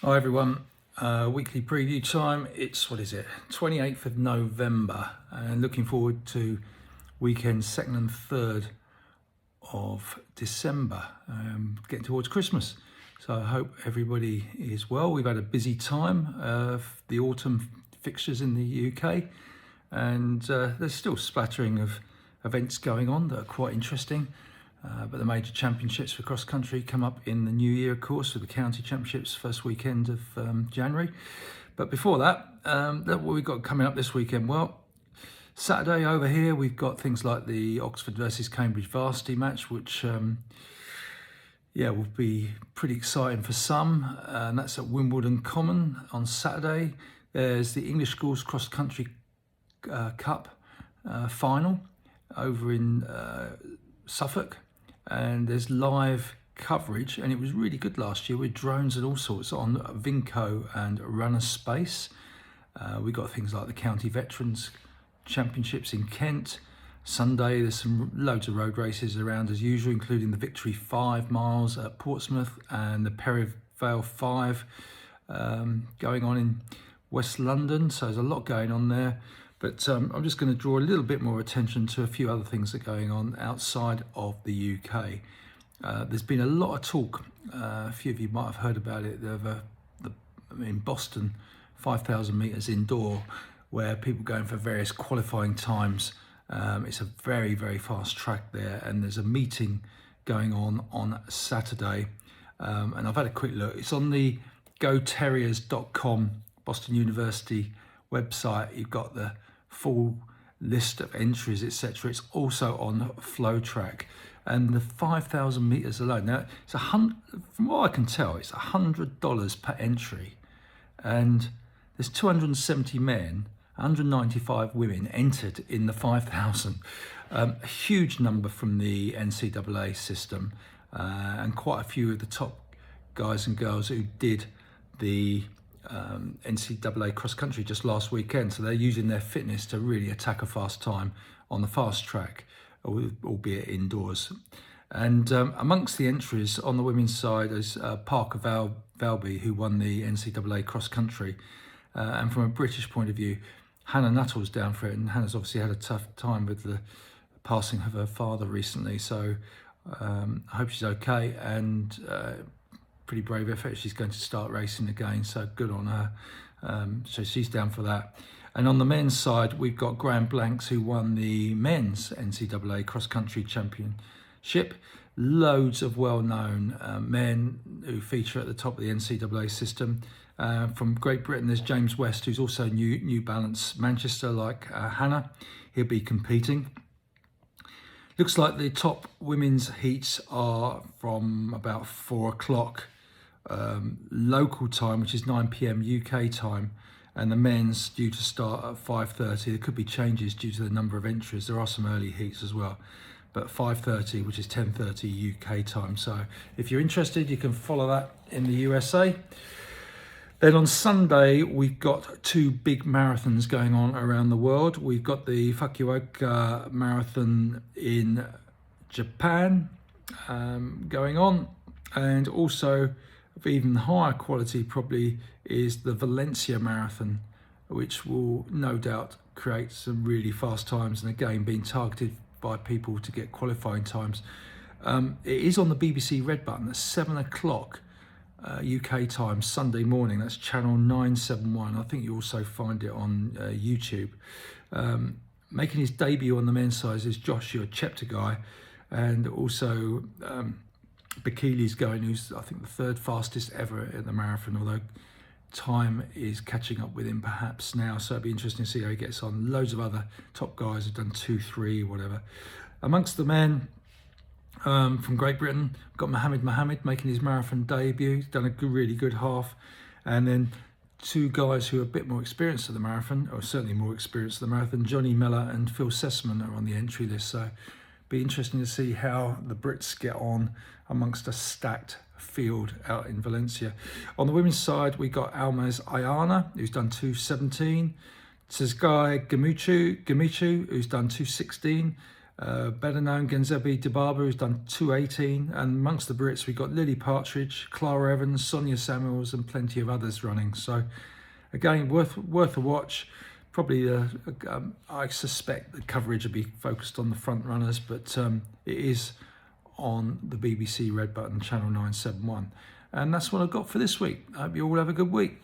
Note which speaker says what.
Speaker 1: Hi everyone, weekly preview time. It's, 28th of November, and looking forward to weekend 2nd and 3rd of December, getting towards Christmas. So I hope everybody is well. We've had a busy time of the autumn fixtures in the UK, and there's still splattering of events going on that are quite interesting. But the major championships for cross country come up in the new year, of course, with the county championships first weekend of January. But before that, what we've got coming up this weekend? Well, Saturday over here, we've got things like the Oxford versus Cambridge varsity match, which will be pretty exciting for some. And that's at Wimbledon Common on Saturday. There's the English Schools Cross Country Cup final over in Suffolk, and there's live coverage, and it was really good last year with drones and all sorts on Vinco and Runner Space. We got things like the County Veterans Championships in Kent. Sunday there's loads of road races around as usual, including the Victory 5 miles at Portsmouth and the Perivale 5 going on in West London. So there's a lot going on there. But I'm just going to draw a little bit more attention to a few other things that are going on outside of the UK. There's been a lot of talk, a few of you might have heard about it, in Boston, 5,000 metres indoor, where people going for various qualifying times. It's a very, very fast track there, and there's a meeting going on Saturday. And I've had a quick look. It's on the goterriers.com, Boston University website. You've got the full list of entries, etc. It's also on FlowTrack, and the 5,000 meters alone. Now, from what I can tell, it's $100 per entry, and there's 270 men, 195 women entered in the 5,000. A huge number from the NCAA system, and quite a few of the top guys and girls who did the NCAA cross country just last weekend. So they're using their fitness to really attack a fast time on the fast track, albeit indoors. And amongst the entries on the women's side is Parker Valby, who won the NCAA cross country. And from a British point of view, Hannah Nuttall's down for it, and Hannah's obviously had a tough time with the passing of her father recently. So I hope she's okay, and pretty brave effort. She's going to start racing again, so good on her. So she's down for that. And on the men's side, we've got Graham Blanks, who won the men's NCAA cross country championship. Loads of well-known men who feature at the top of the NCAA system. From Great Britain, there's James West, who's also New Balance Manchester, like Hannah. He'll be competing. Looks like the top women's heats are from about 4 o'clock local time, which is 9 p.m. UK time, and the men's due to start at 5:30. There could be changes due to the number of entries. There are some early heats as well, but 5:30, which is 10:30 UK time. So if you're interested, you can follow that in the USA. Then on Sunday, we've got 2 big marathons going on around the world. We've got the Fukuoka Marathon in Japan going on, and also of even higher quality probably is the Valencia Marathon, which will no doubt create some really fast times, and again being targeted by people to get qualifying times. It is on the BBC Red Button at 7 o'clock UK time Sunday morning. That's channel 971. I think you also find it on YouTube. Making his debut on the men's side is Joshua Cheptegei, and also Bekele's going, who's I think the 3rd fastest ever at the marathon, although time is catching up with him perhaps now, so it'll be interesting to see how he gets on. Loads of other top guys have done 2, 3, whatever. Amongst the men, from Great Britain, we've got Mohammed making his marathon debut. He's done a really good half. And then 2 guys who are a bit more experienced at the marathon, or certainly more experienced at the marathon, Johnny Miller and Phil Sessman are on the entry list. So be interesting to see how the Brits get on amongst a stacked field out in Valencia. On the women's side, we got Almaz Ayana, who's done 2:17. Tsegay Gimichu, who's done 2:16. Better known, Genzebi Dibaba, who's done 2:18, and amongst the Brits we've got Lily Partridge, Clara Evans, Sonia Samuels, and plenty of others running. So again, worth a watch. Probably, I suspect the coverage will be focused on the front runners, but it is on the BBC Red Button Channel 971. And that's what I've got for this week. I hope you all have a good week.